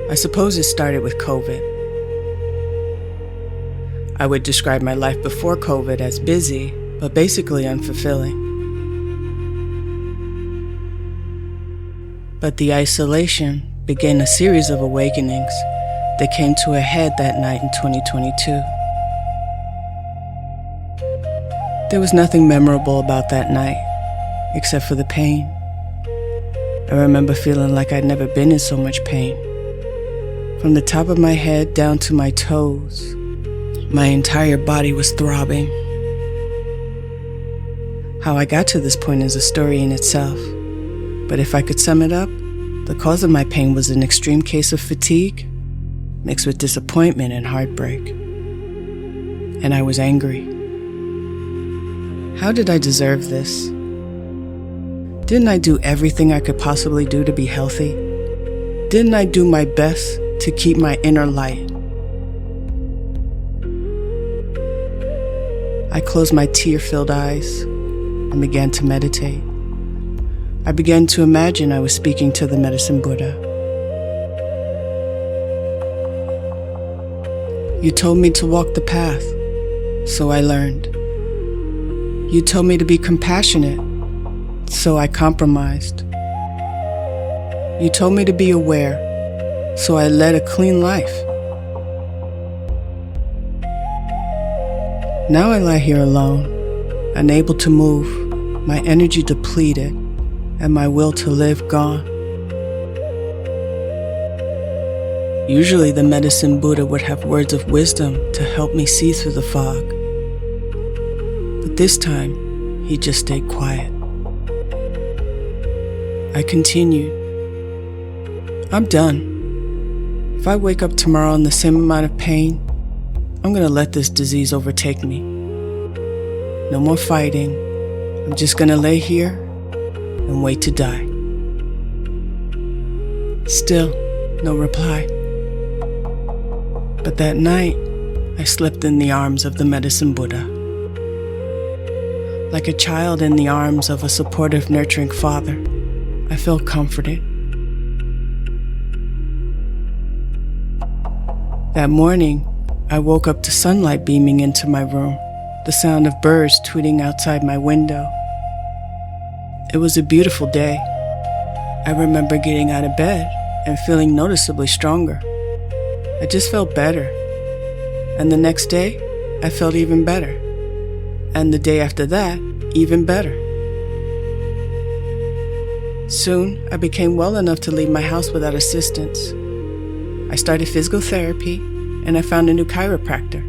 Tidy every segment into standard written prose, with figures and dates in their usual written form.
I suppose it started with COVID. I would describe my life before COVID as busy, but basically unfulfilling. But the isolation began a series of awakenings that came to a head that night in 2022. There was nothing memorable about that night, except for the pain. I remember feeling like I'd never been in so much pain. From the top of my head down to my toes, my entire body was throbbing. How I got to this point is a story in itself, but if I could sum it up, the cause of my pain was an extreme case of fatigue mixed with disappointment and heartbreak. And I was angry. How did I deserve this? Didn't I do everything I could possibly do to be healthy? Didn't I do my best to keep my inner light? I closed my tear-filled eyes and began to meditate. I began to imagine I was speaking to the medicine Buddha. You told me to walk the path, so I learned. You told me to be compassionate, so I compromised. You told me to be aware, so I led a clean life. Now I lie here alone, unable to move, my energy depleted, and my will to live gone. Usually the medicine Buddha would have words of wisdom to help me see through the fog. But this time, he just stayed quiet. I continued. I'm done. If I wake up tomorrow in the same amount of pain, I'm gonna let this disease overtake me. No more fighting. I'm just gonna lay here and wait to die. Still, no reply. But that night, I slept in the arms of the medicine Buddha. Like a child in the arms of a supportive, nurturing father, I felt comforted. That morning, I woke up to sunlight beaming into my room, the sound of birds tweeting outside my window. It was a beautiful day. I remember getting out of bed and feeling noticeably stronger. I just felt better. And the next day, I felt even better. And the day after that, even better. Soon, I became well enough to leave my house without assistance. I started physical therapy, and I found a new chiropractor.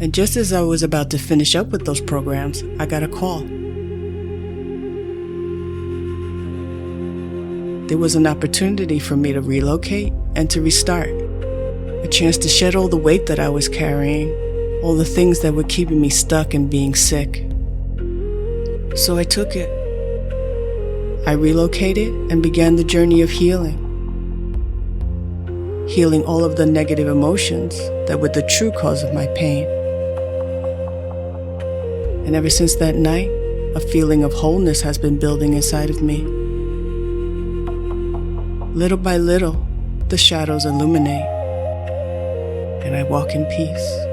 And just as I was about to finish up with those programs, I got a call. There was an opportunity for me to relocate and to restart. A chance to shed all the weight that I was carrying, all the things that were keeping me stuck and being sick. So I took it. I relocated and began the journey of healing. Healing all of the negative emotions that were the true cause of my pain. And ever since that night, a feeling of wholeness has been building inside of me. Little by little, the shadows illuminate, and I walk in peace.